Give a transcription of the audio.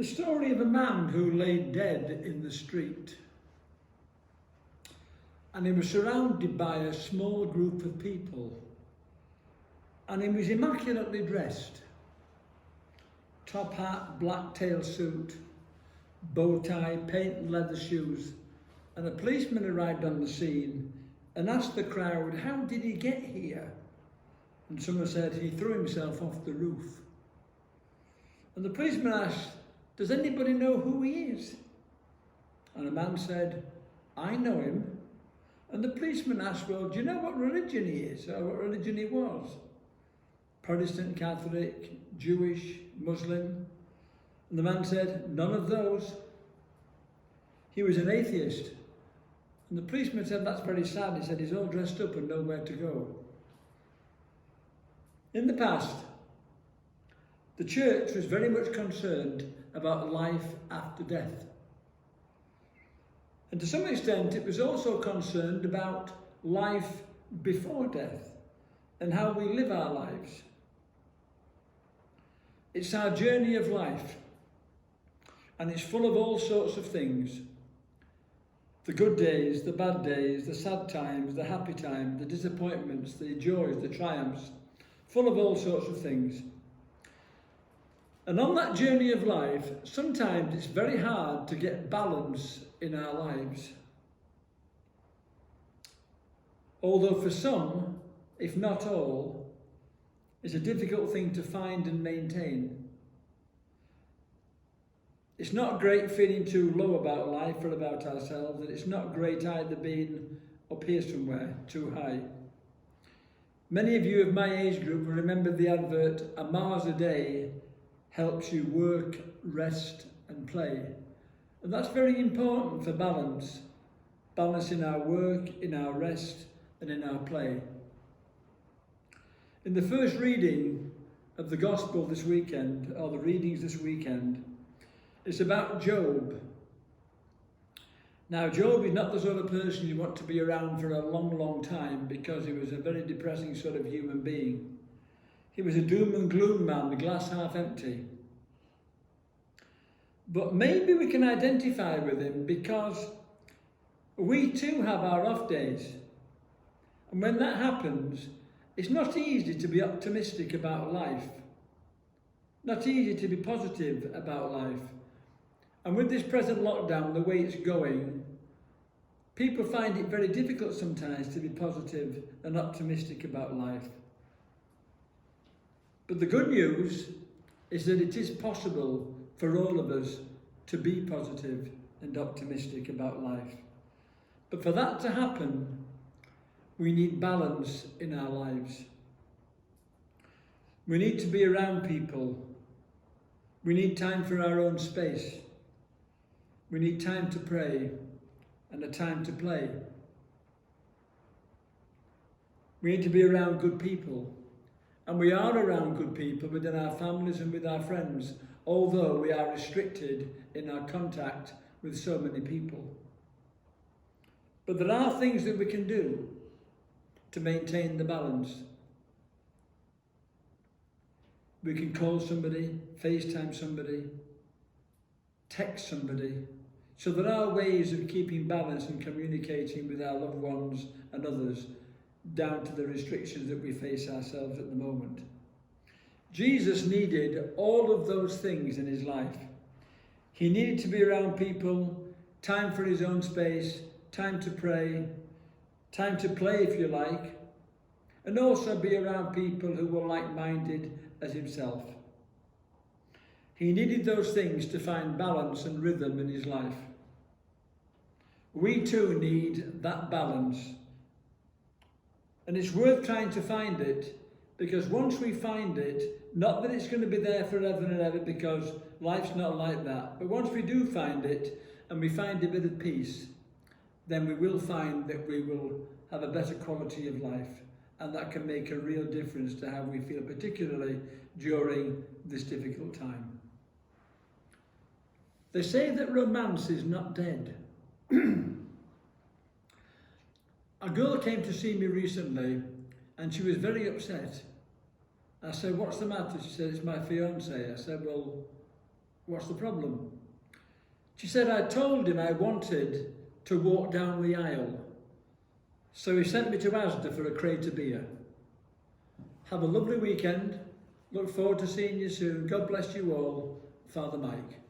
The story of a man who lay dead in the street. And he was surrounded by a small group of people. And he was immaculately dressed. Top hat, black tail suit, bow tie, patent leather shoes. And a policeman arrived on the scene and asked the crowd, how did he get here? And someone said he threw himself off the roof. And the policeman asked, does anybody know who he is? And a man said, I know him. And the policeman asked, well, do you know what religion he is, or what religion he was? Protestant, Catholic, Jewish, Muslim? And the man said, none of those. He was an atheist. And the policeman said, that's very sad. He said, he's all dressed up and nowhere to go. In the past, the church was very much concerned about life after death. And to some extent, it was also concerned about life before death and how we live our lives. It's our journey of life, and it's full of all sorts of things. The good days, the bad days, the sad times, the happy times, the disappointments, the joys, the triumphs, full of all sorts of things. And on that journey of life, sometimes it's very hard to get balance in our lives. Although for some, if not all, it's a difficult thing to find and maintain. It's not great feeling too low about life or about ourselves, and it's not great either being up here somewhere, too high. Many of you of my age group will remember the advert, a Mars a day helps you work, rest and play. And that's very important for balance. Balance in our work, in our rest and in our play. In the first reading of the Gospel this weekend, or the readings this weekend, it's about Job. Now, Job is not the sort of person you want to be around for a long, long time because he was a very depressing sort of human being. He was a doom and gloom man, the glass half empty. But maybe we can identify with him because we too have our off days. And when that happens, it's not easy to be optimistic about life. Not easy to be positive about life. And with this present lockdown, the way it's going, people find it very difficult sometimes to be positive and optimistic about life. But the good news is that it is possible for all of us to be positive and optimistic about life. But for that to happen, we need balance in our lives. We need to be around people. We need time for our own space. We need time to pray and a time to play. We need to be around good people. And we are around good people within our families and with our friends, although we are restricted in our contact with so many people. But there are things that we can do to maintain the balance. We can call somebody, FaceTime somebody, text somebody. So there are ways of keeping balance and communicating with our loved ones and others, down to the restrictions that we face ourselves at the moment. Jesus needed all of those things in his life. He needed to be around people, time for his own space, time to pray, time to play if you like, and also be around people who were like-minded as himself. He needed those things to find balance and rhythm in his life. We too need that balance. And it's worth trying to find it, because once we find it, not that it's going to be there forever and ever, because life's not like that, but once we do find it, and we find a bit of peace, then we will find that we will have a better quality of life, and that can make a real difference to how we feel, particularly during this difficult time. They say that romance is not dead. A girl came to see me recently and she was very upset. I said, what's the matter? She said, it's my fiancé. I said, well, What's the problem? She said, I told him I wanted to walk down the aisle. So he sent me to Asda for a crate of beer. Have a lovely weekend. Look forward to seeing you soon. God bless you all. Father Mike.